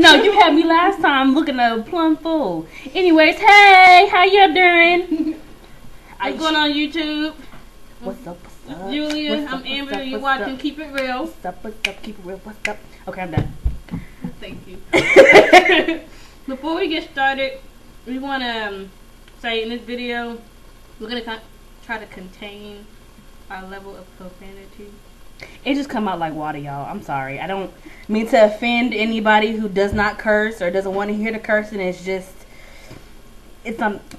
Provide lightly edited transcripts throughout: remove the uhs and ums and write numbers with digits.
No, you had me last time looking a plum fool. Anyways, hey, how you doing? What's going on YouTube? What's up? What's up? Julia, What's up, I'm Amber. what's up, You're what's watching up? Keep It Real. What's up? What's up? Keep it real. What's up? Okay, I'm done. Thank you. Before we get started, we want to say in this video, we're going to try to contain our level of profanity. It just come out like water, y'all. I'm sorry. I don't mean to offend anybody who does not curse or doesn't want to hear the cursing. It's just,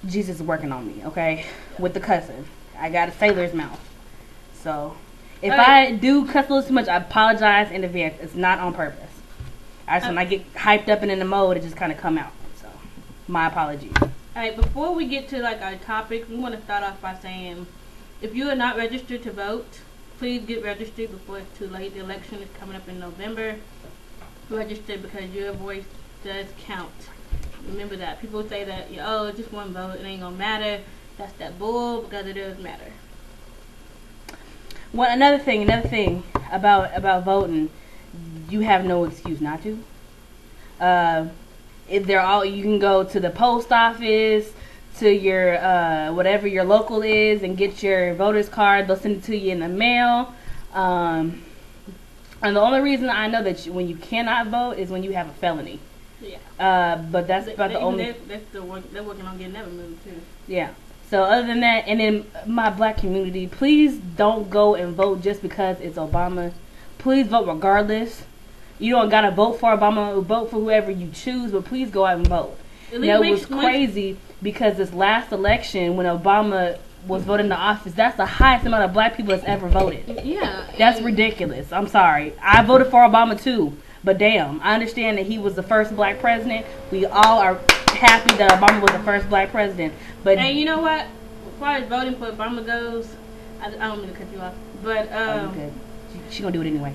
Jesus is working on me, okay? With the cussing. I got a sailor's mouth. So, if I do cuss a little too much, I apologize in advance. It's not on purpose. When I get hyped up and in the mode, it just kind of come out. So, my apologies. Alright, before we get to like our topic, we want to start off by saying, if you are not registered to vote, please get registered before it's too late. The election is coming up in November. Register because your voice does count. Remember that. People say that, oh, just one vote, it ain't gonna matter. That's that bull, because it does matter. Well, another thing about voting, you have no excuse not to. If you can go to the post office, to your whatever your local is, and get your voter's card. They'll send it to you in the mail. And the only reason I know that when you cannot vote is when you have a felony. Yeah. But that's about the only. They're working on getting that removed too. Yeah. So other than that, and in my black community, please don't go and vote just because it's Obama. Please vote regardless. You don't gotta vote for Obama. Vote for whoever you choose, but please go out and vote. Now, it was crazy because this last election, when Obama was voted into office, that's the highest amount of black people that's ever voted. Yeah. That's ridiculous. I'm sorry. I voted for Obama too, but damn, I understand that he was the first black president. We all are happy that Obama was the first black president. But and you know what? As far as voting for Obama goes, I don't mean to cut you off, but oh, you good. She gonna do it anyway.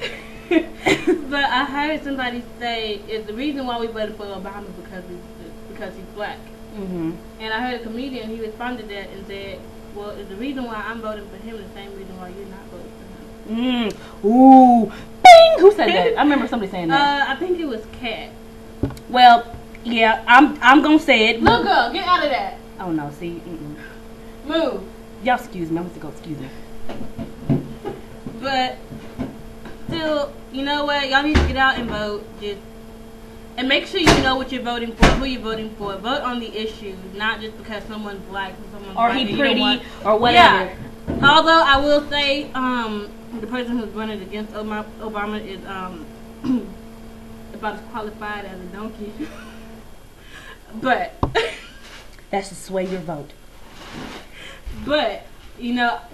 But I heard somebody say is the reason why we voted for Obama because he's black. Mm-hmm. And I heard a comedian, he responded to that and said, well, is the reason why I'm voting for him the same reason why you're not voting for him? Ooh. Bing! Who said that? I remember somebody saying that. I think it was Kat. Well, yeah, I'm gonna say it. Look up, get out of that. Oh no, see, move. Y'all excuse me, I'm gonna go excuse me. But still, you know what? Y'all need to get out and vote. And make sure you know what you're voting for, who you're voting for. Vote on the issues, not just because someone's black or he pretty or whatever. Yeah. Although I will say, the person who's running against Obama is about as qualified as a donkey. But that's to sway your vote. But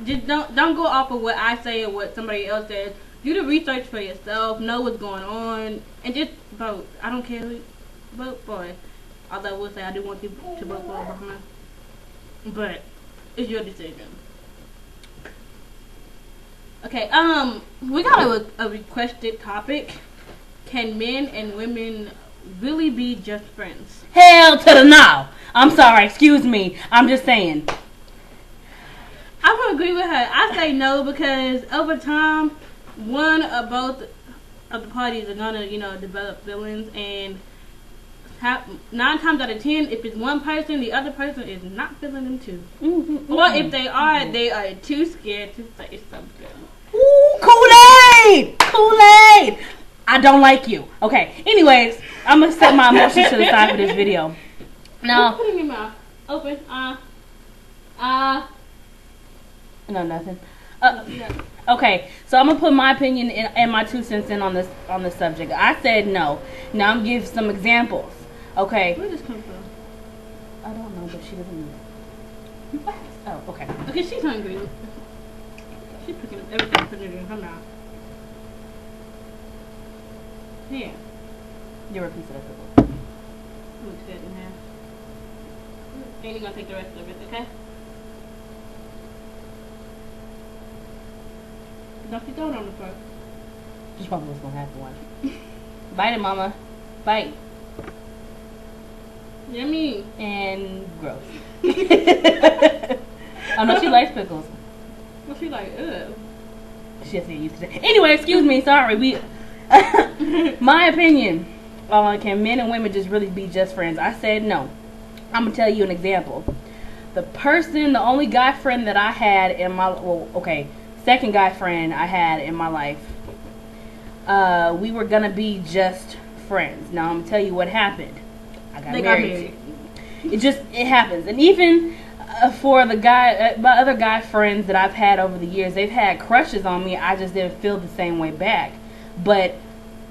just don't go off of what I say or what somebody else says. Do the research for yourself, know what's going on, and just vote. I don't care who you vote for. Although I will say I do want people to vote for Obama. But it's your decision. Okay, we got a requested topic. Can men and women really be just friends? Hell to the no! I'm sorry, excuse me. I'm just saying. I would agree with her. I say no because over time, one or both of the parties are gonna, develop feelings, and 9 times out of 10, if it's one person, the other person is not feeling them too. Mm-hmm, or if they are too scared to say something. Ooh, Kool-Aid! Kool-Aid! I don't like you. Okay, anyways, I'm gonna set my emotions to the side for this video. Now, put it in your mouth. Open. No, nothing. Okay, so I'm gonna put my opinion and my 2 cents in on this subject. I said no. Now I'm gonna give some examples. Okay. Where did this come from? I don't know, but she doesn't know. What? Oh, okay. Okay, she's hungry. She's picking up everything, putting it in her mouth. Here. You're a piece of that pickle. I'm gonna cut it in half. And you're gonna take the rest of it, okay? Don't you throw it on the floor. She's probably what's gonna happen. Watch. Bite it, mama. Bite. Yummy. And gross. Oh no, she likes pickles. Well, she like, ugh. She has to get used to that. Anyway, excuse me. Sorry. My opinion. can men and women just really be just friends? I said no. I'm gonna tell you an example. The only guy friend that I had in my, second guy friend I had in my life, we were gonna be just friends. Now I'm gonna tell you what happened. I got married. It happens. And even for the my other guy friends that I've had over the years, they've had crushes on me. I just didn't feel the same way back. But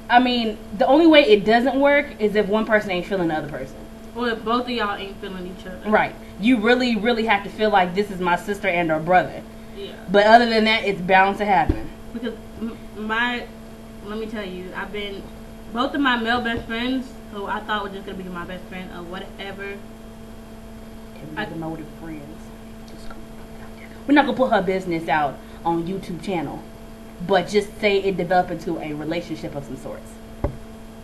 I mean, the only way it doesn't work is if one person ain't feeling the other person. Or if both of y'all ain't feeling each other. Right. You really, really have to feel like this is my sister and or brother. Yeah. But other than that, it's bound to happen. Because let me tell you, both of my male best friends, who I thought were just going to be my best friend or whatever. Demoted friends. We're not going to put her business out on YouTube channel. But just say it developed into a relationship of some sorts.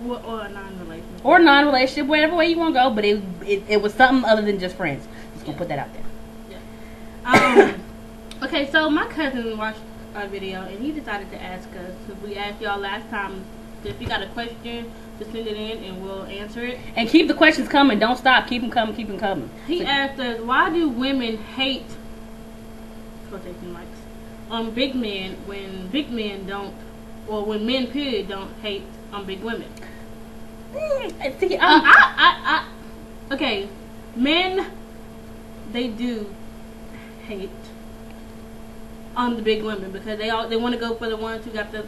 Or a non-relationship. Or non-relationship, whatever way you want to go. But it was something other than just friends. Just going to put that out there. Yeah. Okay, so my cousin watched our video and he decided to ask us. So we asked y'all last time, if you got a question, just send it in and we'll answer it. And keep the questions coming. Don't stop. Keep them coming. Keep them coming. He asked us, why do women hate quotation marks on big men when big men don't, or when men period don't hate on big women? Okay, men, they do hate on the big women because they want to go for the ones who got the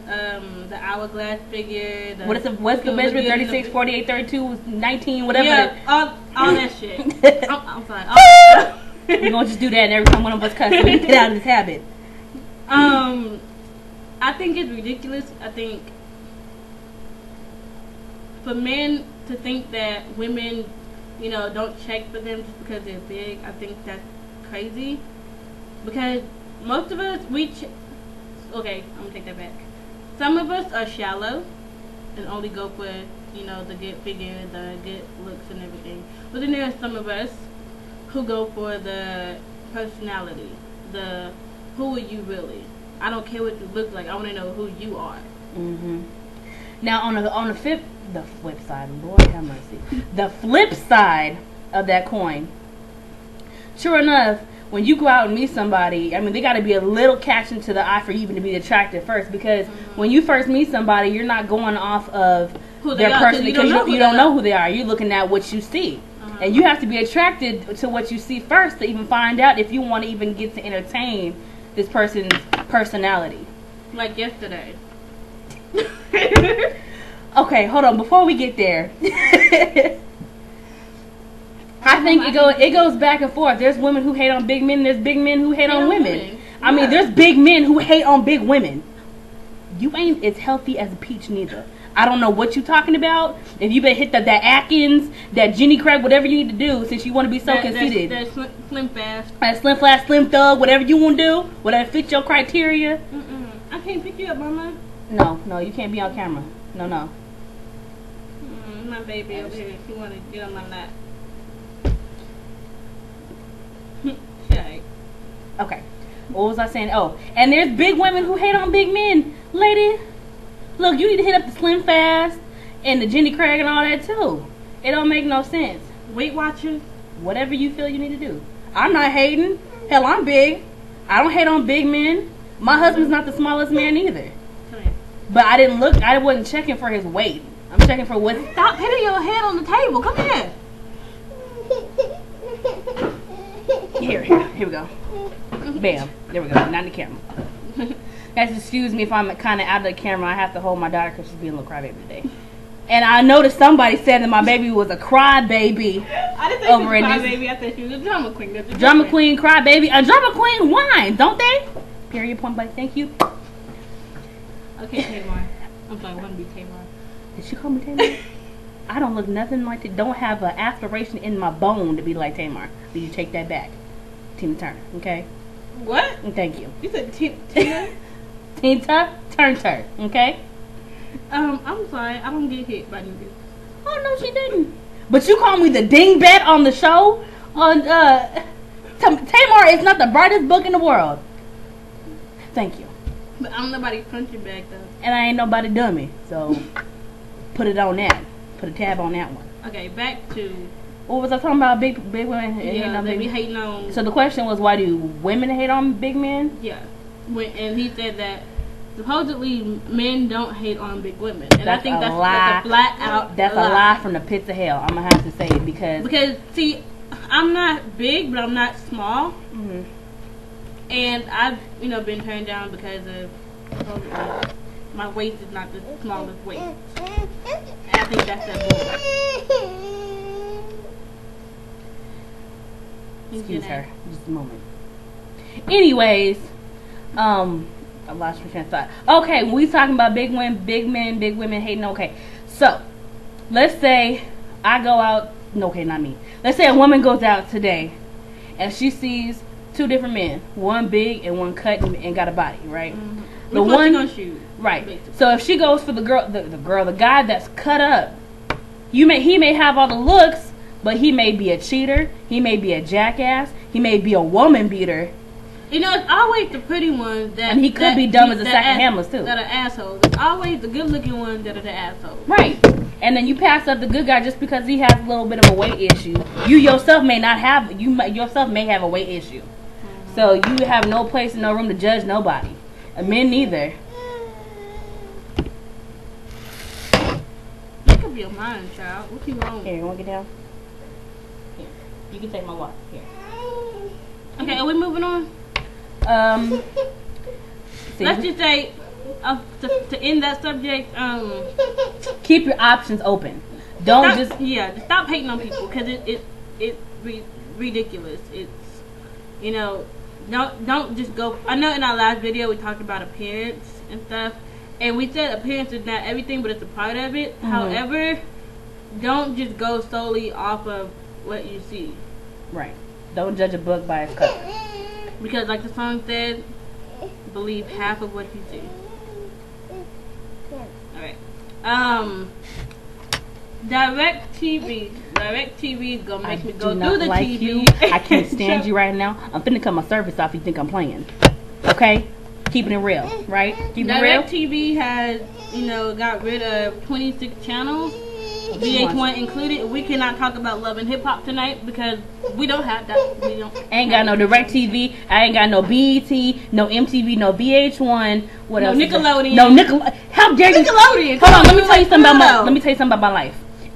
hourglass figure. What's the measurement? 36, 48, 32, 19, whatever. Yeah, all that shit. I'm sorry. We're gonna just do that every time one of us cuss so we get out of this habit. I think it's ridiculous. I think for men to think that women, don't check for them just because they're big, I think that's crazy. Because most of us, okay, I'm gonna take that back. Some of us are shallow and only go for, the good figure, the good looks and everything. But then there are some of us who go for the personality, the who are you really? I don't care what you look like. I want to know who you are. Mm-hmm. Now on the flip side, Lord have mercy. The flip side of that coin. Sure enough, when you go out and meet somebody, I mean, they got to be a little catching to the eye for you even to be attracted first. Because when you first meet somebody, you're not going off of their person because you don't know who they are. You're looking at what you see. And you have to be attracted to what you see first to even find out if you want to even get to entertain this person's personality. Like yesterday. Okay, hold on. Before we get there, I think it goes back and forth. There's women who hate on big men. There's big men who hate on women. I mean, there's big men who hate on big women. You ain't as healthy as a peach neither. I don't know what you talking about. If you better hit that Atkins, that Jenny Craig, whatever you need to do, since you want to be so conceited. That slim fast. That slim fast, slim thug, whatever you want to do, whatever fits your criteria. I can't pick you up, Mama. No, you can't be on camera. No. My baby over here, she want to get on my lap. Okay. Okay. What was I saying? Oh, and there's big women who hate on big men, lady. Look, you need to hit up the Slim Fast and the Jenny Craig and all that too. It don't make no sense. Weight Watchers. Whatever you feel you need to do. I'm not hating. Hell, I'm big. I don't hate on big men. My husband's not the smallest man either. Come here. But I wasn't checking for his weight. I'm checking for what. Stop hitting your head on the table. Come here. Here we go. Bam. There we go. Not in the camera. Guys, excuse me if I'm kind of out of the camera. I have to hold my daughter because she's being a little crybaby today. And I noticed somebody said that my baby was a crybaby. I didn't say she was a crybaby. I said she was a drama queen. Drama queen, crybaby. A drama queen whine, don't they? Period, point blank. Thank you. Okay, Tamar. I'm sorry, I want to be Tamar. Did she call me Tamar? I don't look nothing like it. Don't have an aspiration in my bone to be like Tamar. Did you take that back? Tina Turner, okay? What? Thank you. You said Tina? Tina Turner, okay? I'm sorry, I don't get hit by niggas. Oh no, she didn't. But you call me the dingbat on the show. Tamar is not the brightest book in the world. Thank you. But I'm nobody's punching bag though. And I ain't nobody dummy, so put it on that. put a tab on that one. Okay, back to what was I talking about? Big women hating on they big be hating on. So the question was, why do women hate on big men? Yeah, and he said that supposedly men don't hate on big women, and I think that's a flat out. That's a lie from the pits of hell. I'm gonna have to say it because see, I'm not big, but I'm not small, and I've been turned down because of supposedly my waist is not the smallest waist. And I think that's that bull. Excuse her, just a moment. Anyways, I lost my train of thought. Okay, we talking about big men, big women hating. Okay, so let's say I go out. No, okay, not me. Let's say a woman goes out today, and she sees two different men, one big and one cut and got a body, right? The one gonna shoot, right. Basically. So if she goes for the guy that's cut up, he may have all the looks, but he may be a cheater. He may be a jackass. He may be a woman beater. It's always the pretty ones that... And he could be dumb as a sack of hammers, too. That are assholes. It's always the good-looking ones that are the assholes. Right. And then you pass up the good guy just because he has a little bit of a weight issue. You yourself may not have... yourself may have a weight issue. So you have no place and no room to judge nobody. And men neither. Make up your mind, child. What you want? Here, you want to get down? Here. You can take my walk. Here. Okay, are we moving on? Let's just say, to end that subject, keep your options open. Don't just stop hating on people because it's ridiculous. It's don't just go. I know in our last video we talked about appearance and stuff, and we said appearance is not everything, but it's a part of it. However, don't just go solely off of what you see. Right. Don't judge a book by its cover. Because like the song said, believe half of what you see. Alright. DirecTV is gonna make me go through the TV. You. I can't stand you right now. I'm finna cut my service off. You think I'm playing? Okay? Keeping it real, right? Keeping it real. DirecTV has, got rid of 26 channels. VH1 included. We cannot talk about Love and Hip Hop tonight because we don't have that. We don't. Ain't got no DirecTV. I ain't got no BET, no MTV, no VH1. What else? No Nickelodeon. No Nickelodeon. How dare you? Nickelodeon. Hold on. Let me tell you something about my life.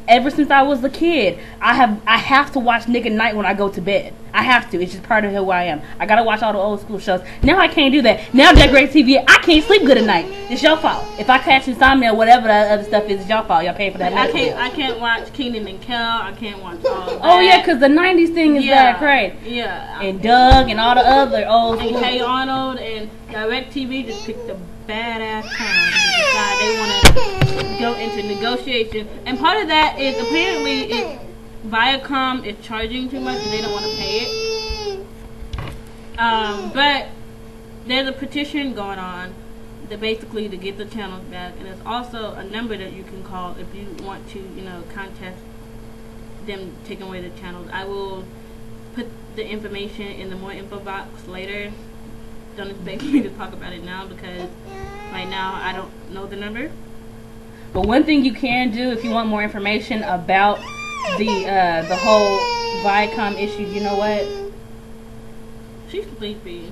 Ever since I was a kid, I have to watch Nick at Night when I go to bed. I have to. It's just part of who I am. I gotta watch all the old school shows. Now I can't do that. Now that DirecTV, I can't sleep good at night. It's your fault. If I catch insomnia or whatever that other stuff is, it's your fault. Y'all paying for that. I can't watch Keenan and Kel. I can't watch all that. Oh yeah, because the '90s thing is back, right? Yeah. And Doug and all the other old and Hey Arnold and DirecTV just picked a badass time to decide they want to go into negotiation, and part of that is apparently Viacom is charging too much and they don't want to pay it. But there's a petition going on that basically to get the channels back, and there's also a number that you can call if you want to, contest them taking away the channels. I will put the information in the more info box later. Don't expect me to talk about it now because right now I don't know the number. But one thing you can do if you want more information about the whole Viacom issue, you know what? She's sleepy.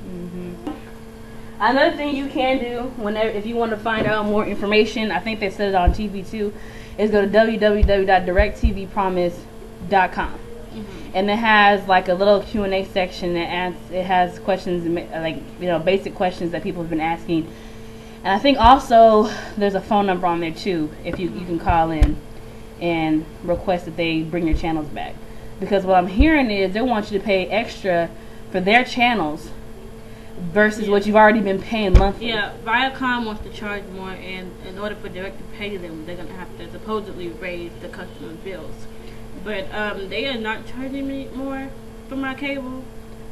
Another thing you can do if you want to find out more information, I think they said it on TV too, is go to www.directvpromise.com. And it has like a little Q&A section that it has questions, like basic questions that people have been asking. And I think also there's a phone number on there too, if you can call in and request that they bring your channels back. Because what I'm hearing is they want you to pay extra for their channels versus what you've already been paying monthly. Yeah, Viacom wants to charge more, and in order for Direct to pay them, they're going to have to supposedly raise the customer bills. But they are not charging me more for my cable.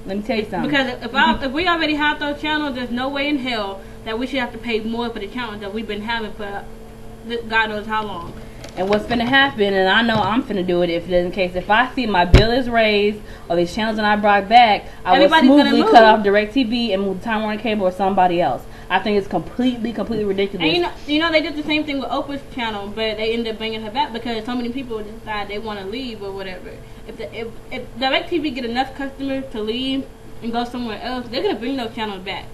Let me tell you something. Because if we already have those channels, there's no way in hell that we should have to pay more for the channels that we've been having for God knows how long. And what's finna happen, and I know I'm finna do it in case if I see my bill is raised or these channels that I brought back, I will smoothly cut off DirecTV and move to Time Warner Cable or somebody else. I think it's completely ridiculous. And you know, they did the same thing with Oprah's channel, but they ended up bringing her back because so many people decide they want to leave or whatever. If DirecTV get enough customers to leave and go somewhere else, they're gonna bring those channels back.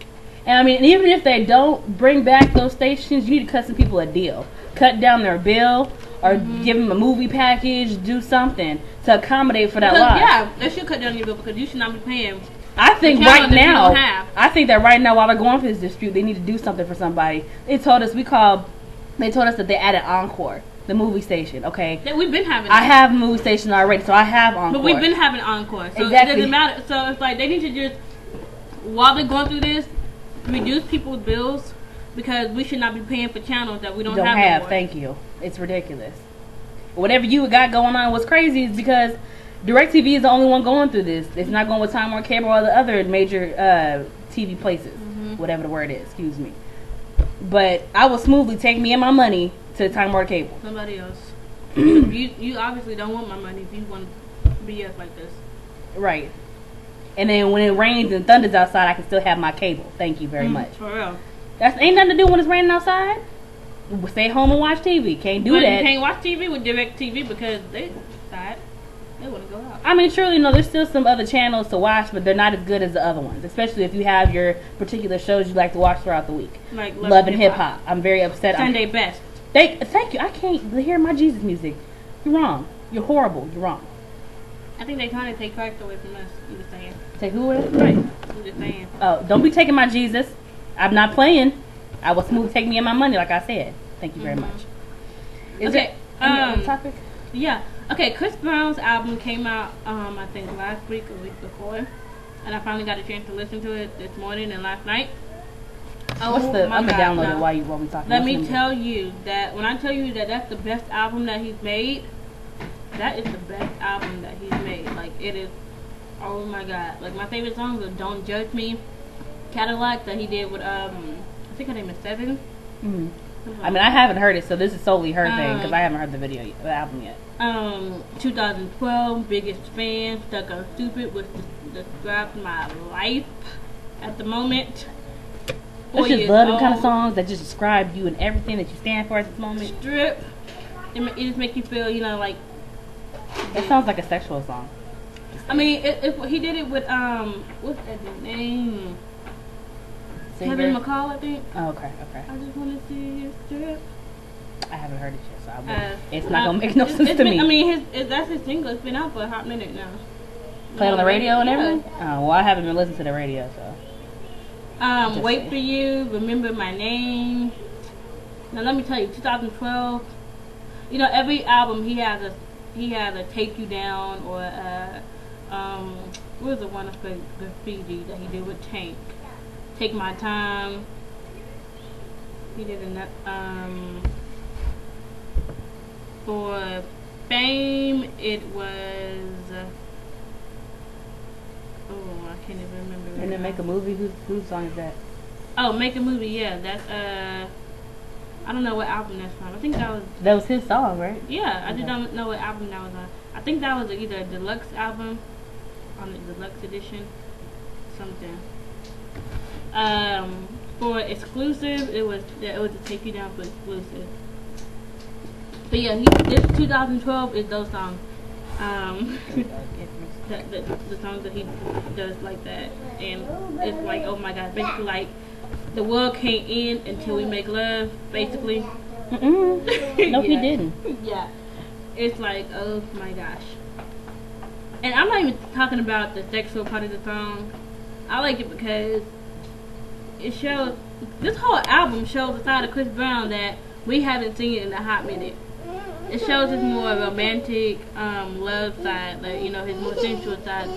And I mean, even if they don't bring back those stations, you need to cut some people a deal, cut down their bill, or give them a movie package, do something to accommodate for that loss. Yeah, they should cut down your bill because you should not be paying. I think right now, while they're going for this dispute, they need to do something for somebody. They told us that they added Encore, the movie station. Okay, we've been having. I have a movie station already, so I have Encore. But we've been having Encore, so exactly. It doesn't matter. So it's like they need to just, while they're going through this, reduce people's bills because we should not be paying for channels that we don't have anymore. Thank you. It's ridiculous. Whatever you got going on was crazy is because DirecTV is the only one going through this. It's not going with Time Warner Cable or the other major TV places, whatever the word is. Excuse me. But I will smoothly take me and my money to Time Warner Cable. Somebody else. you obviously don't want my money if you want BS like this. Right. And then when it rains and thunders outside, I can still have my cable. Thank you very much. For real. Ain't nothing to do when it's raining outside. Stay home and watch TV. Can't do that. You can't watch TV with DirecTV because they decide they want to go out. I mean, surely, there's still some other channels to watch, but they're not as good as the other ones. Especially if you have your particular shows you like to watch throughout the week. Like Love and Hip Hop. I'm very upset. Sunday Best. Thank you. I can't hear my Jesus music. You're wrong. You're horrible. You're wrong. I think they're trying to take Christ away from us. You just saying. Take who away? Right. I'm just saying. Oh, don't be taking my Jesus. I'm not playing. I will smooth take me and my money, like I said. Thank you very much. Okay. Topic? Yeah. Okay. Chris Brown's album came out, I think last week or week before, and I finally got a chance to listen to it this morning and last night. I'm gonna download it while we talking. Let me tell you that when I tell you that that's the best album that he's made, that is the best album that he's made. Like it is. Oh my God! Like my favorite songs are "Don't Judge Me," "Cadillac" that he did with I think her name is Seven. I mean, I haven't heard it, so this is solely her thing because I haven't heard the album yet. 2012, Biggest Fan, Stuck on Stupid, which describes my life at the moment. I just love them kind of songs that just describe you and everything that you stand for at this moment. Strip. It just makes you feel, like. That sounds like a sexual song. I mean, he did it with what's that name? Kevin McCall, I think. Oh, okay. I just want to see you strip. I haven't heard it yet, so I won't. It's not gonna make no sense to me. I mean, that's his single. It's been out for a hot minute now. Play on the radio and everything. Oh, well, I haven't been listening to the radio, so. Wait for You, Remember My Name. Now let me tell you, 2012. Every album he has a Take You Down or what was the one of Graffiti that he did with Tank? Take My Time. He did for Fame it was I can't even remember. And then Make a Movie. Whose song is that? Oh, Make a Movie. Yeah, that's I don't know what album that's from. I think that was his song, right? Yeah, I just don't know what album that was on. I think that was either a deluxe album on the deluxe edition, something. For exclusive, it was to Take You Down for exclusive. But yeah, this 2012 is those songs. The songs that he does like that, and it's like, oh my God, basically like the world can't end until we make love, basically. No, yeah. He didn't. Yeah, it's like, oh my gosh. And I'm not even talking about the sexual part of the song. I like it because it shows, this whole album shows a side of Chris Brown that we haven't seen in a hot minute. It shows his more romantic, love side, like, his more sensual side.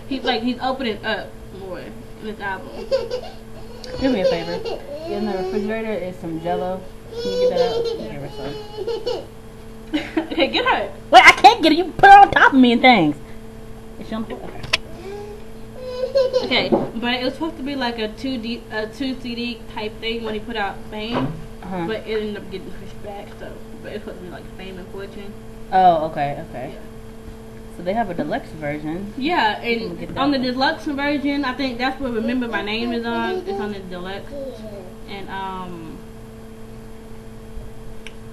He's opening up more in this album. Do me a favor. In the refrigerator is some Jello. Can you get that out? Give her some. Okay, get her. Wait, I can't get it. You put it on top of me and things. Is she on the floor? Okay, but it was supposed to be like a 2 CD type thing when he put out Fame, but it ended up getting pushed back. So, but it's supposed to be like Fame and Fortune. Oh, okay. Yeah. So they have a deluxe version. Yeah, and on the deluxe version, I think that's where Remember My Name is on. It's on the deluxe. And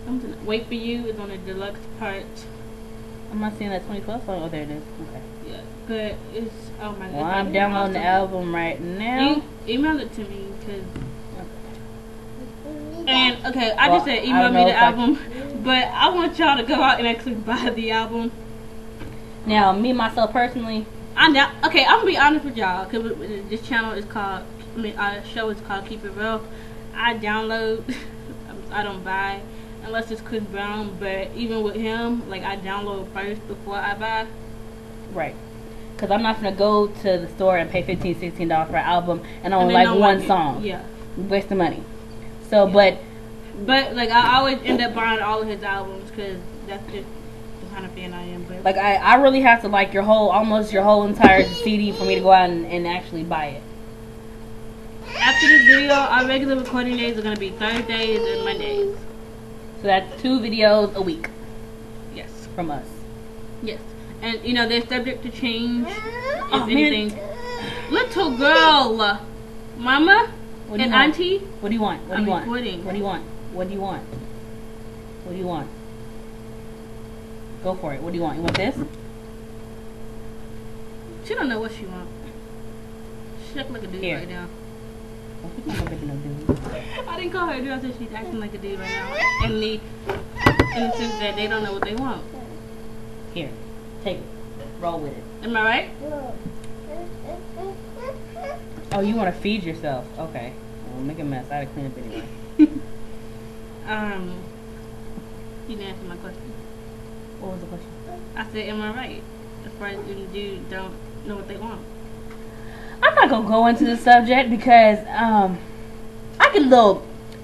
something Wait For You is on the deluxe part. I'm not seeing that 2012 song. Oh, there it is. Okay. Yeah, but it's oh my god. Well, I'm downloading the album right now. Email it to me, cause. And okay, I just said I email don't me know the if I album, but I want y'all to go out and actually buy the album. Now, me myself personally, Okay, I'm gonna be honest with y'all, cause this channel is called, our show is called Keep It Real. I download, I don't buy unless it's Chris Brown. But even with him, like I download first before I buy. right? Because I'm not gonna go to the store and pay $15, $16 for an album and only like one song. Yeah, waste the money. So, yeah. But like I always end up buying all of his albums because that's just the kind of fan I am. But like I really have to like almost your whole entire CD for me to go out and actually buy it. After this video, our regular recording days are gonna be Thursdays and Mondays. So that's 2 videos a week. Yes, from us. Yes, and you know they're subject to change. Oh, if anything, little girl, mama. What do and you want? auntie, what do you want? What do you want? Recording. What do you want? What do you want? What do you want? Go for it. What do you want? You want this? She don't know what she wants. She acting like a dude Here. right now. Don't keep on making no dude. I didn't call her a dude. I said she's acting like a dude right now. In the sense that they don't know what they want. Here. Take it. Roll with it. Am I right? Oh, you want to feed yourself? Okay. Well, make a mess. I had to clean up anyway. You didn't answer my question. What was the question? I said, am I right? As far as when dudes don't know what they want. I'm not gonna go into the subject because I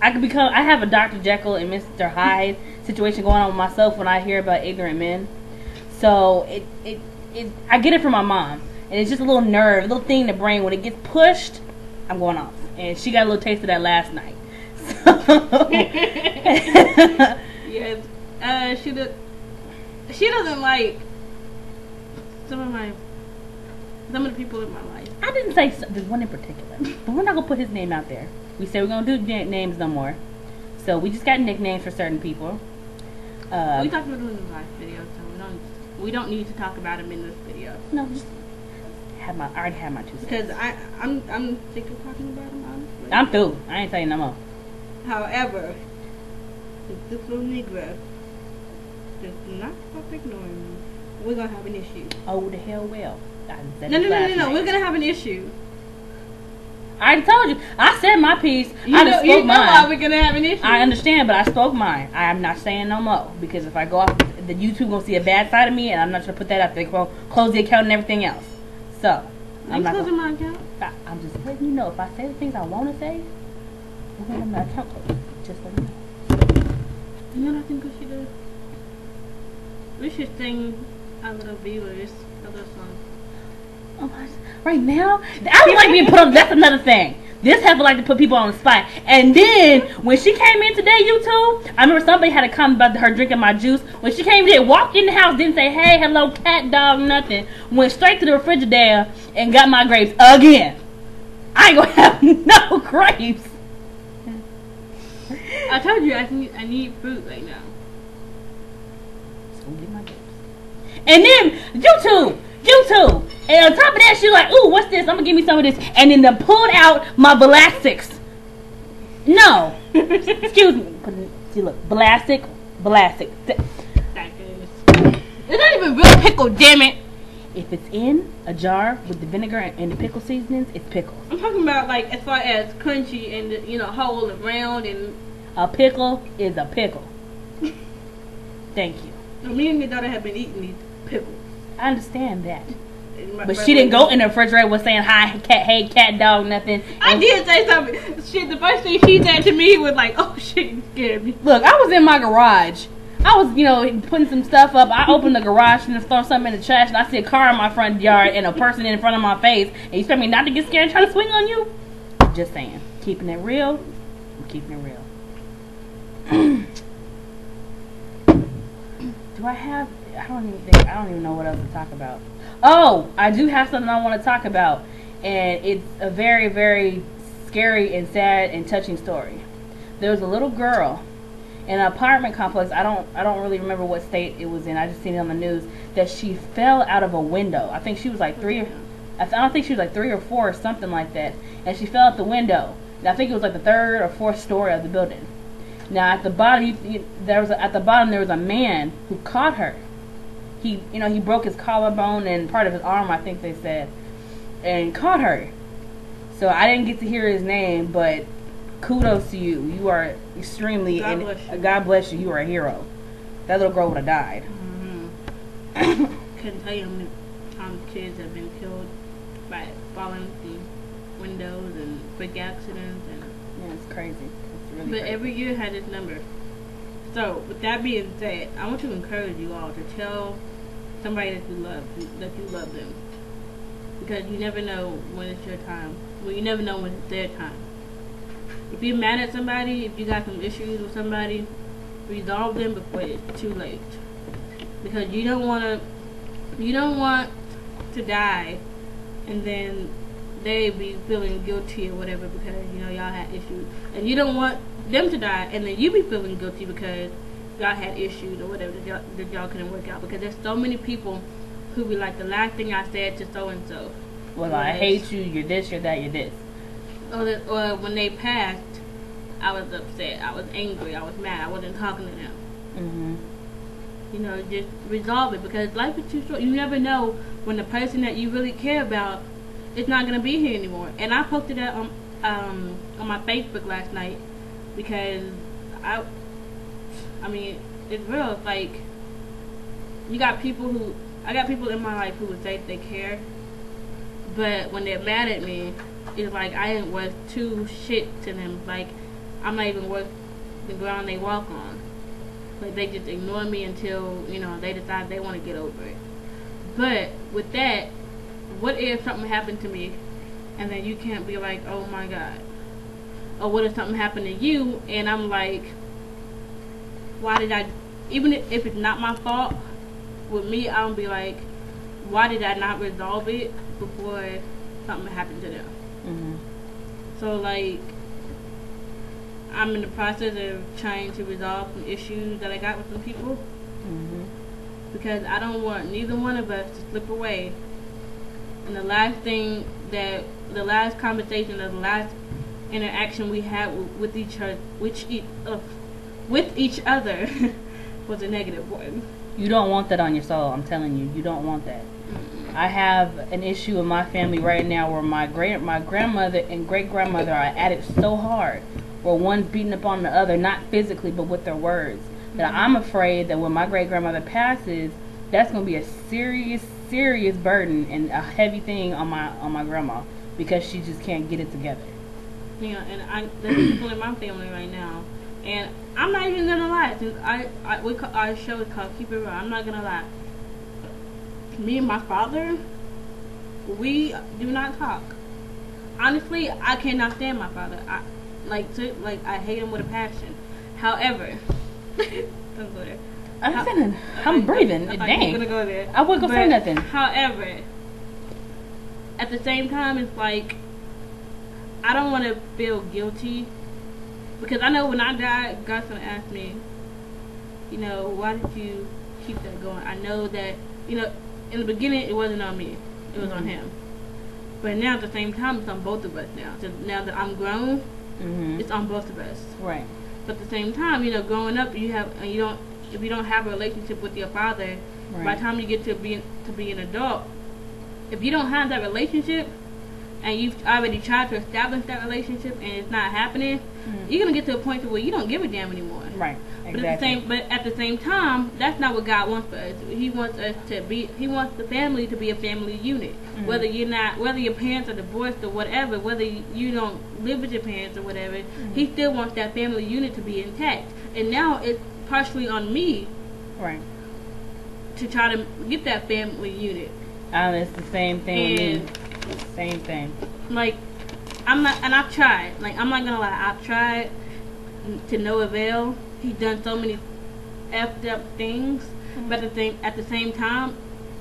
have a Dr. Jekyll and Mr. Hyde situation going on with myself when I hear about ignorant men. So I get it from my mom. And it's just a little nerve, a little thing in the brain. When it gets pushed, I'm going off. And she got a little taste of that last night. So yeah, she doesn't like some of the people in my life. I didn't say there's one in particular, but we're not gonna put his name out there. We said we're gonna do names no more. So we just got nicknames for certain people. We talked about doing in the live video, so we don't need to talk about him in this video. No, just I already had my 2 cents. Because I'm sick of talking about him, honestly. I'm through. I ain't telling you no more. However, if this little Negro does not stop ignoring me, we're gonna have an issue. Oh, the hell well. No. We're gonna have an issue. I already told you. I said my piece. You know why we're gonna have an issue. I understand, but I spoke mine. I am not saying no more because if I go off, the YouTube gonna see a bad side of me, and I'm not gonna put that up. They gonna close the account and everything else. So I'm not closing my account. I'm just letting you know if I say the things I want to say, we're gonna have my account closed. Just let you know. You know what I think we should do? We should sing our little viewers a little song. Oh my, right now? I don't like being put on. That's another thing. This heifer like to put people on the spot. And then, when she came in today, YouTube, I remember somebody had a comment about her drinking my juice. When she came in, walked in the house, didn't say, hey, hello, cat, dog, nothing. Went straight to the refrigerator and got my grapes again. I ain't gonna have no grapes. I told you I need fruit right now. So get my grapes. And then, YouTube. And on top of that, she was like, ooh, what's this? I'm gonna give me some of this. And then they pulled out my Vlasics. No. Excuse me. See, look. Vlasic. It's not even real pickle, damn it. If it's in a jar with the vinegar and the pickle seasonings, it's pickles. I'm talking about, like, as far as crunchy and, you know, whole and round and... A pickle is a pickle. Thank you. Me and my daughter have been eating these pickles. I understand that. But she didn't go in the refrigerator with saying, hi, cat, hey, cat, dog, nothing. I did say something. Shit, the first thing she said to me was like, oh, shit, you scared me. Look, I was in my garage. I was, putting some stuff up. I opened the garage and throw something in the trash, and I see a car in my front yard and a person in front of my face. And you expect me not to get scared and try to swing on you? Just saying. Keeping it real. I'm keeping it real. Do I have... I don't even know what else to talk about. Oh, I do have something I want to talk about. And it's a very, very scary and sad and touching story. There was a little girl in an apartment complex. I don't really remember what state it was in. I just seen it on the news that she fell out of a window. I think she was like I don't think she was like 3 or 4 or something like that. And she fell out the window. And I think it was like the 3rd or 4th story of the building. Now at the bottom, there was a man who caught her. He broke his collarbone and part of his arm, I think they said, and caught her. So I didn't get to hear his name, but kudos to you. You are extremely God bless you. You are a hero. That little girl would have died. Couldn't tell you how many times kids have been killed by falling through windows and big accidents. And yeah, it's crazy. It's really but crazy. every year had its number. So with that being said, I want to encourage you all to tell somebody that you love them, because you never know when it's your time. Well, you never know when it's their time. If you're mad at somebody, if you got some issues with somebody, resolve them before it's too late. Because you don't want to die and then they be feeling guilty or whatever because y'all had issues, and you don't want them to die and then you be feeling guilty because y'all had issues or whatever that y'all couldn't work out. Because there's so many people who be like, the last thing I said to so and so. Well, I hate you. You're this. You're that. You're this. Or when they passed, I was upset. I was angry. I was mad. I wasn't talking to them. Just resolve it, because life is too short. You never know when the person that you really care about is not going to be here anymore. And I posted that on my Facebook last night, because I mean, it's real. It's like, I got people in my life who would say they care, but when they're mad at me, it's like I ain't worth 2 shit to them. Like, I'm not even worth the ground they walk on. Like, they just ignore me until they decide they want to get over it. But with that, what if something happened to me and then you can't be like, oh my god? Or what if something happened to you and I'm like, why did I, even if it's not my fault, with me I'll be like, why did I not resolve it before something happened to them? So like, I'm in the process of trying to resolve some issues that I got with some people, because I don't want neither one of us to slip away. And the last conversation, or the last interaction we had with each other was a negative one. You don't want that on your soul. I'm telling you, you don't want that. I have an issue in my family right now where my grandmother and great grandmother are at it so hard, where one's beating up on the other, not physically but with their words. That I'm afraid that when my great grandmother passes, that's gonna be a serious burden and a heavy thing on my grandma, because she just can't get it together. Yeah, and there's people in my family right now, and I'm not even gonna lie. Since our show is called Keep It Real, I'm not gonna lie. Me and my father, we do not talk. Honestly, I cannot stand my father. I hate him with a passion. However, don't go there. I'm breathing. I Dang. I'm gonna go there. I wasn't gonna say nothing. However, at the same time, it's like, I don't want to feel guilty, because I know when I die, God's gonna ask me, why did you keep that going? I know that, in the beginning it wasn't on me, it was on him. But now at the same time, it's on both of us now. So now that I'm grown, it's on both of us. Right. But at the same time, growing up, if you don't have a relationship with your father, by the time you get to be an adult, if you don't have that relationship, and you've already tried to establish that relationship and it's not happening, you're gonna get to a point where you don't give a damn anymore. Right. Exactly. But at the same time, that's not what God wants for us. He wants the family to be a family unit. Whether your parents are divorced or whatever, whether you don't live with your parents or whatever, He still wants that family unit to be intact. And now it's partially on me, right, to try to get that family unit. It's the same thing with me. Same thing. Like, I've tried. Like, I'm not gonna lie, I've tried to no avail. He's done so many effed up things, but at the same time,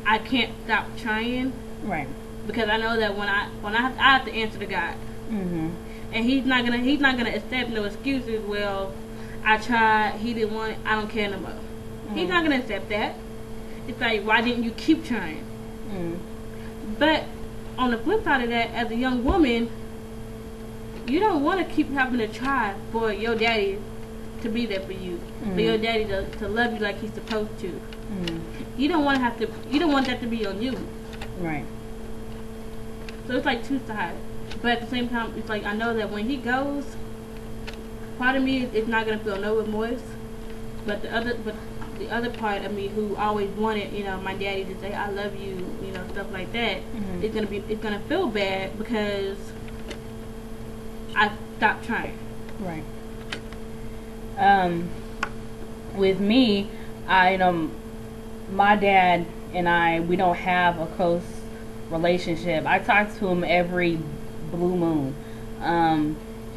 I can't stop trying. Right. Because I know that when I have to answer to God. and he's not gonna accept no excuses. Well, I tried, he didn't want it, I don't care no more. He's not gonna accept that. It's like, why didn't you keep trying? But on the flip side of that, as a young woman, you don't want to keep having to try for your daddy to be there for you, for your daddy to love you like he's supposed to. You don't want to have to. You don't want that to be on you. Right. So it's like two sides. But at the same time, it's like, I know that when he goes, part of me is not gonna feel no remorse, but the other part of me who always wanted, you know, my daddy to say I love you, you know, stuff like that, it's gonna feel bad because I stopped trying. Right. With me, my dad and we don't have a close relationship. I talk to him every blue moon.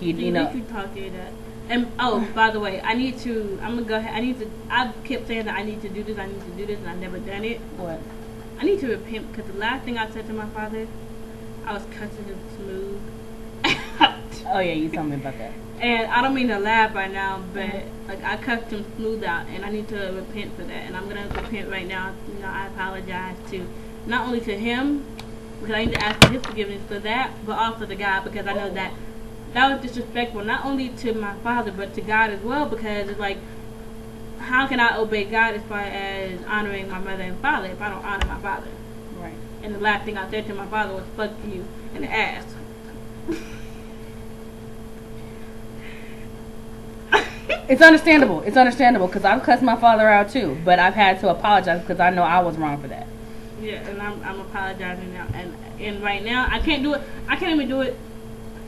You talk to that. And by the way, I'm gonna go ahead. I kept saying that I need to do this, and I've never done it. What? I need to repent, because the last thing I said to my father, I was cussing him smooth. Oh yeah, you told me about that. And I don't mean to laugh right now, but like, I cussed him smooth out, and I need to repent for that. And I'm gonna repent right now. You know, I apologize to not only to him, because I need to ask for his forgiveness for that, but also to God, because I know that was disrespectful, not only to my father, but to God as well, because it's like, how can I obey God as far as honoring my mother and father if I don't honor my father? Right. And the last thing I said to my father was, fuck you in the ass. It's understandable. It's understandable, because I've cussed my father out too, but I've had to apologize because I know I was wrong for that. Yeah, and I'm apologizing now, and right now I can't do it. I can't even do it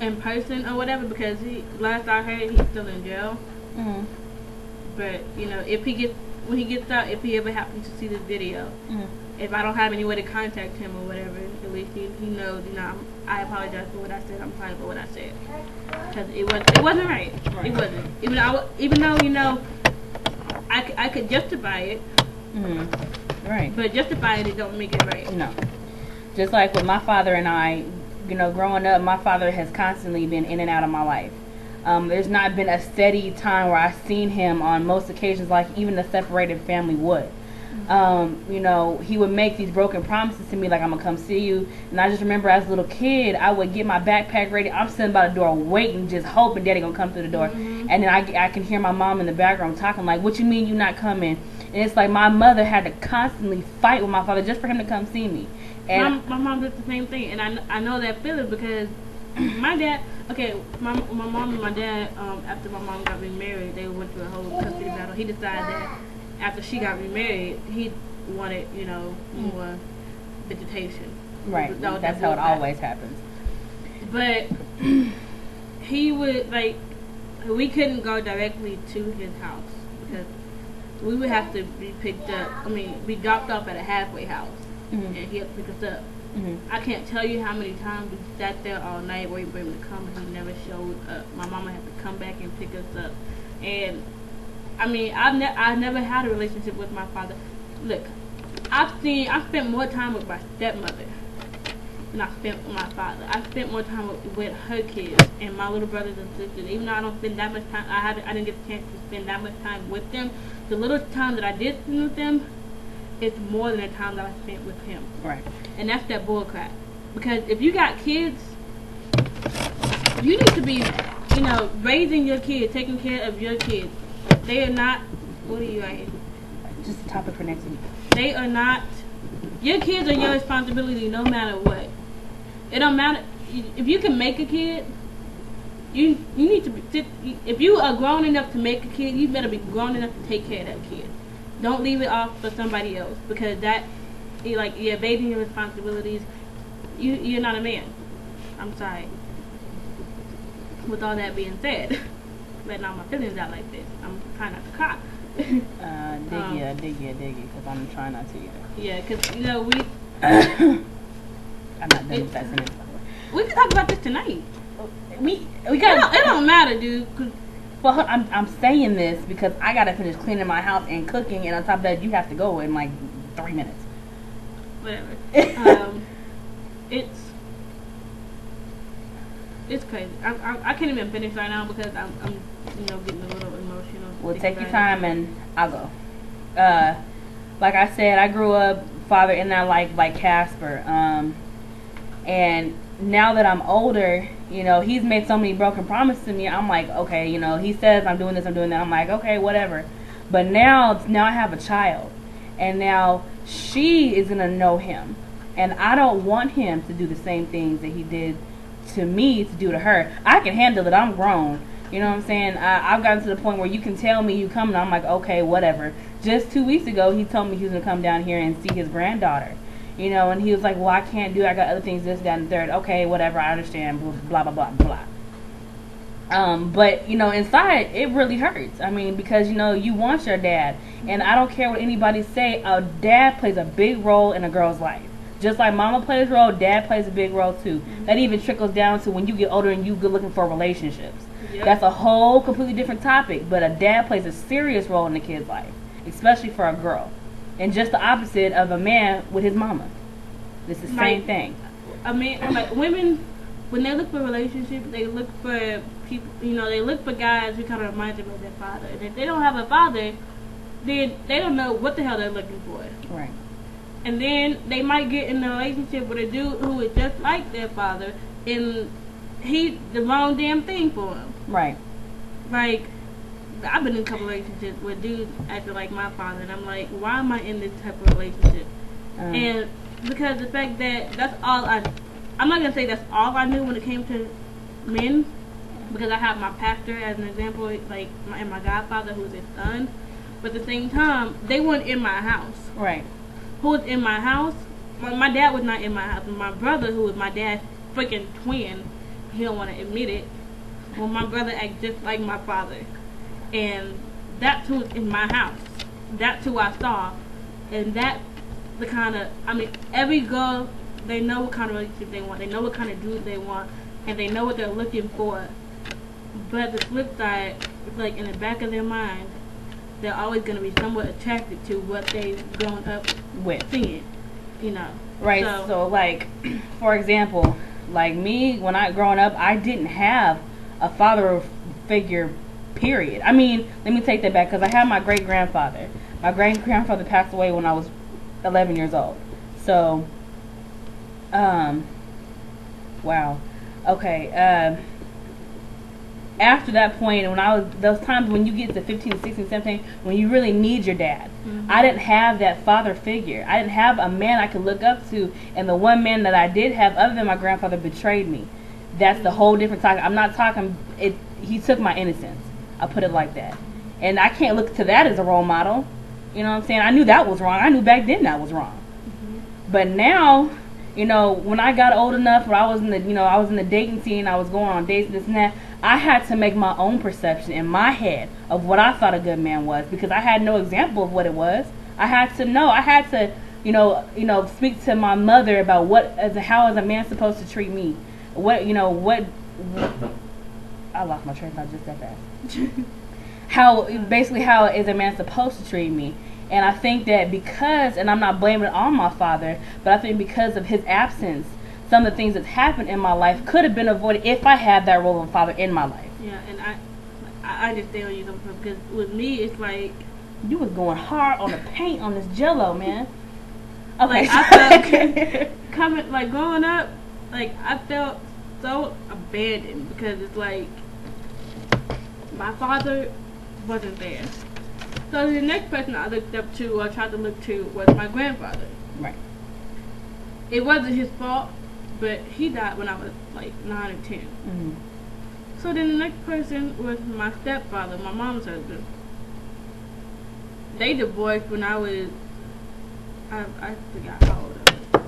in person or whatever, because last I heard, he's still in jail. But you know, when he gets out, if he ever happens to see this video, if I don't have any way to contact him or whatever, at least he knows. You know, I apologize for what I said. I'm sorry for what I said, because it wasn't right. It wasn't. Even though you know, I could justify it. Right. But justifying it don't make it right. No. Just like with my father and I, you know, growing up, my father has constantly been in and out of my life. There's not been a steady time where I've seen him on most occasions like even a separated family would. You know, he would make these broken promises to me, like, I'm going to come see you. And I just remember as a little kid, I would get my backpack ready. I'm sitting by the door waiting, just hoping Daddy going to come through the door. And then I can hear my mom in the background talking like, what you mean you not coming? And it's like my mother had to constantly fight with my father just for him to come see me. And my mom did the same thing. And I know that feeling, because my dad, my mom and my dad, after my mom got remarried, they went through a whole custody battle. He decided that after she got remarried, he wanted, you know, more vegetation. Right. That's how it always happens. But he would, like, we couldn't go directly to his house, because we would have to be picked up. Be dropped off at a halfway house, and he had to pick us up. I can't tell you how many times we sat there all night waiting for him to come, and he never showed up. My mama had to come back and pick us up. And I've never had a relationship with my father. Look, I spent more time with my stepmother than I spent with my father. I spent more time with her kids and my little brothers and sisters. Even though I don't spend that much time, I didn't get the chance to spend that much time with them. The little time that I did spend with them, it's more than the time that I spent with him. Right. And that's that bull crap. Because if you got kids, you need to be, you know, raising your kids, taking care of your kids. They are not, what are you at here? Just a topic for next week. They are not, your kids are your responsibility no matter what. It don't matter, if you can make a kid, you need to be, if you are grown enough to make a kid, you better be grown enough to take care of that kid. Don't leave it off for somebody else, because you're evading your responsibilities. You're not a man. I'm sorry. With all that being said, letting all my feelings out like this, I'm trying not to cry. Dig you, because I'm trying not to either. Yeah, because, you know, I'm not done with that sentence. We can talk about this tonight. We got. It don't matter, dude. Well, I'm saying this because I gotta finish cleaning my house and cooking, and on top of that, you have to go in like 3 minutes. Whatever. It's it's crazy. I can't even finish right now because I'm getting a little emotional. Well, take your time and I'll go. Like I said, I grew up father in that life like Casper. And now that I'm older, he's made so many broken promises to me. I'm like, okay, he says I'm doing this, I'm doing that. I'm like, okay, whatever. But now I have a child, and now she is gonna know him, and I don't want him to do the same things that he did to me to do to her. I can handle it. I'm grown. You know what I'm saying? I've gotten to the point where you can tell me you coming. I'm like, okay, whatever. Just 2 weeks ago, he told me he was gonna come down here and see his granddaughter. And he was like, well, I can't do it. I got other things, this, that, and the third. Okay, whatever. I understand. Blah, blah, blah, blah. But, inside, it really hurts. I mean, because, you want your dad. And I don't care what anybody say. A dad plays a big role in a girl's life. Just like mama plays a role, dad plays a big role, too. Mm-hmm. That even trickles down to when you get older and you good looking for relationships. Yep. That's a whole completely different topic. But a dad plays a serious role in a kid's life, especially for a girl. And just the opposite of a man with his mama. It's the same thing. I mean, like women, when they look for relationships, they look for people. They look for guys who kind of remind them of their father. And if they don't have a father, then they don't know what the hell they're looking for. Right. And then they might get in a relationship with a dude who is just like their father, and he's the wrong damn thing for them. Right. Like, I've been in a couple relationships where dudes acted like my father, and I'm like, why am I in this type of relationship? And because the fact that that's all I'm not going to say that's all I knew when it came to men, because I have my pastor as an example, like, and my godfather who's his son, but at the same time, they weren't in my house. Right. Who was in my house? My dad was not in my house, and my brother, who was my dad's freaking twin, he don't want to admit it, well, my brother acted just like my father. And that's who's in my house. That's who I saw. And that's the kind of, every girl, they know what kind of relationship they want. They know what kind of dude they want. And they know what they're looking for. But the flip side, it's like in the back of their mind, they're always going to be somewhat attracted to what they've grown up with. Seeing. Right. So like, for example, like me, when I growing up, I didn't have a father figure. Period. Let me take that back, because I had my great-grandfather. My great-grandfather passed away when I was 11 years old. So, wow. Okay, after that point, those times when you get to 15, 16, 17, when you really need your dad, I didn't have that father figure. I didn't have a man I could look up to, and the one man that I did have, other than my grandfather, betrayed me. That's the whole different topic. I'm not talking, he took my innocence. I'll put it like that. And I can't look to that as a role model. You know what I'm saying? I knew that was wrong. I knew back then that was wrong. But now, when I got old enough, where I was in the dating scene, I was going on dates, this and that, I had to make my own perception in my head of what I thought a good man was, because I had no example of what it was. I had to know. I had to, speak to my mother about how is a man supposed to treat me. I lost my train of thought just that fast. how is a man supposed to treat me? And I think that because, and I'm not blaming it on my father, but I think because of his absence, some of the things that's happened in my life could have been avoided if I had that role of father in my life. Yeah, and I understand where you're coming from, because with me, it's like, you was going hard on the paint on this Jello, man. Okay, like, I felt growing up, like, I felt so abandoned, because it's like my father wasn't there. So the next person I looked up to, or tried to look to, was my grandfather. Right. It wasn't his fault, but he died when I was like 9 or 10. Mm-hmm. So then the next person was my stepfather, my mom's husband. They divorced when I was, I forgot how old I was.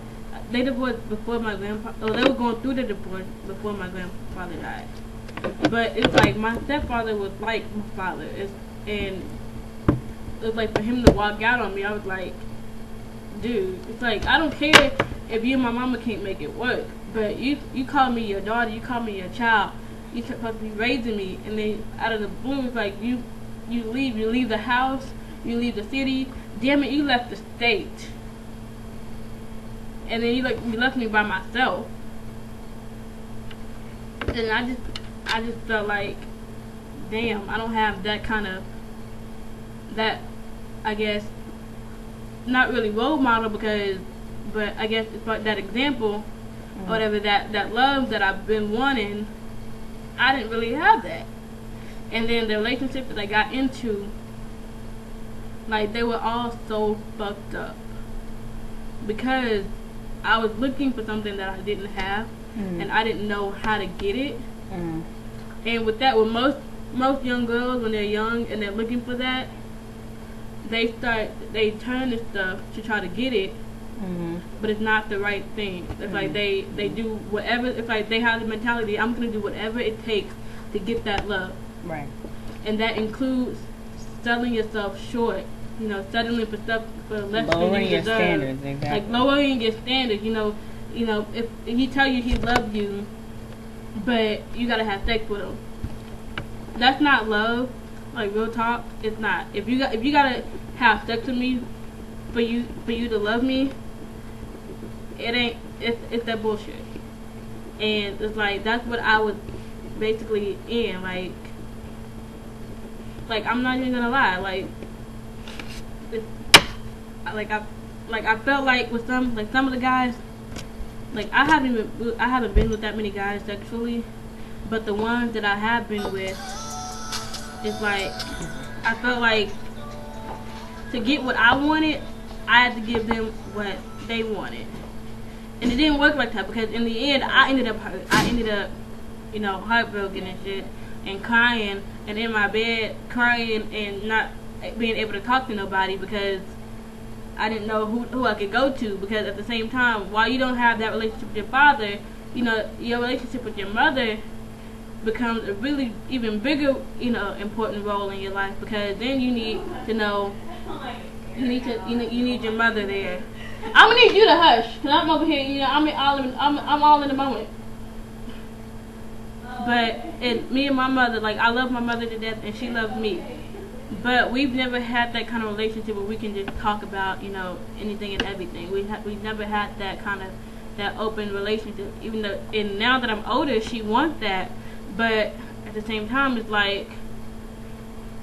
They divorced before my grandfather, they were going through the divorce before my grandfather died. But it's like my stepfather was like my father, and it was like for him to walk out on me, I was like, dude, it's like, I don't care if you and my mama can't make it work, but you call me your daughter, you call me your child, you're supposed to be raising me, and then out of the blue, it's like you leave the house, you leave the city, damn it, you left the state, and then you left me by myself. And I just felt like, damn, I don't have that kind of, that, I guess, not really role model but I guess it's like that example, or whatever, that love that I've been wanting. I didn't really have that. And then the relationship that I got into, like, they were all so fucked up because I was looking for something that I didn't have, and I didn't know how to get it. And with that, with most young girls, when they're young and they're looking for that, they turn to stuff to try to get it, but it's not the right thing. It's like they do whatever. It's like they have the mentality, I'm gonna do whatever it takes to get that love. Right. And that includes selling yourself short. You know, settling for stuff for less lowering than you your deserve. standards, exactly. Like lowering your standards. You know, if he tell you he loves you, but you gotta have sex with him, that's not love. Like, real talk, it's not. If you gotta have sex with me for you to love me, it ain't. It's that bullshit. And it's like, that's what I was basically in. Like I'm not even gonna lie. I felt like with some of the guys, like I haven't been with that many guys sexually, but the ones that I have been with, it's like I felt like to get what I wanted, I had to give them what they wanted, and it didn't work like that because in the end I ended up heartbroken and shit, and crying, and in my bed crying and not being able to talk to nobody because I didn't know who I could go to. Because at the same time, while you don't have that relationship with your father, you know, your relationship with your mother becomes a really even bigger, important role in your life, because then you need to know, you need your mother there. I'm gonna need you to hush, cause I'm over here, I'm all in the moment. But me and my mother, like, I love my mother to death, and she loves me. But we've never had that kind of relationship where we can just talk about, anything and everything. We've never had that kind of, that open relationship. Even though, and now that I'm older, she wants that. But at the same time, it's like,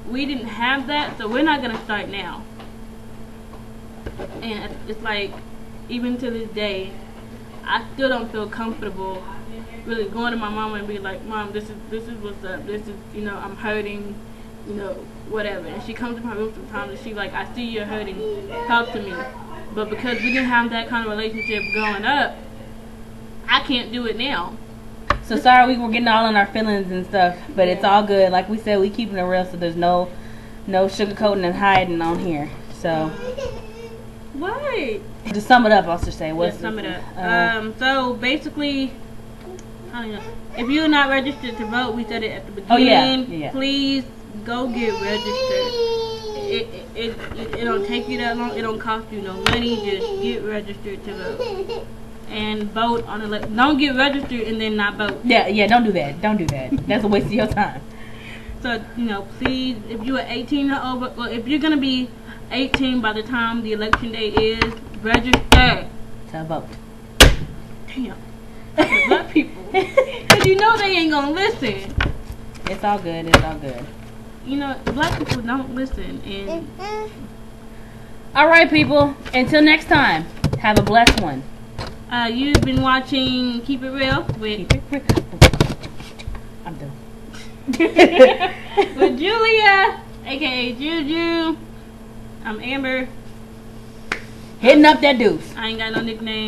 we didn't have that, so we're not gonna start now. And it's like, even to this day, I still don't feel comfortable really going to my mama and be like, Mom, this is what's up. This is, I'm hurting, whatever. And she comes to my room sometimes and she's like, I see you're hurting, talk to me. But because we didn't have that kind of relationship growing up, I can't do it now. So sorry we were getting all in our feelings and stuff, but it's all good. Like we said, we keeping it real, so there's no sugarcoating and hiding on here. So what? To sum it up, I'll just say, sum it up. So basically, I don't know. If you're not registered to vote, we said it at the beginning. Yeah. Please go get registered. It don't take you that long. It don't cost you no money. Just get registered to vote. And vote on election. Don't get registered and then not vote. Yeah, don't do that. Don't do that. That's a waste of your time. So, please, if you are 18 or over, well, if you're going to be 18 by the time the election day is, register to vote. Damn. The black people. Because they ain't going to listen. It's all good. It's all good. Black people don't listen. And all right, people. Until next time, have a blessed one. You've been watching Keep It Real with... I'm done. with Julia, a.k.a. Juju. I'm Amber. Hitting up that deuce. I ain't got no nickname.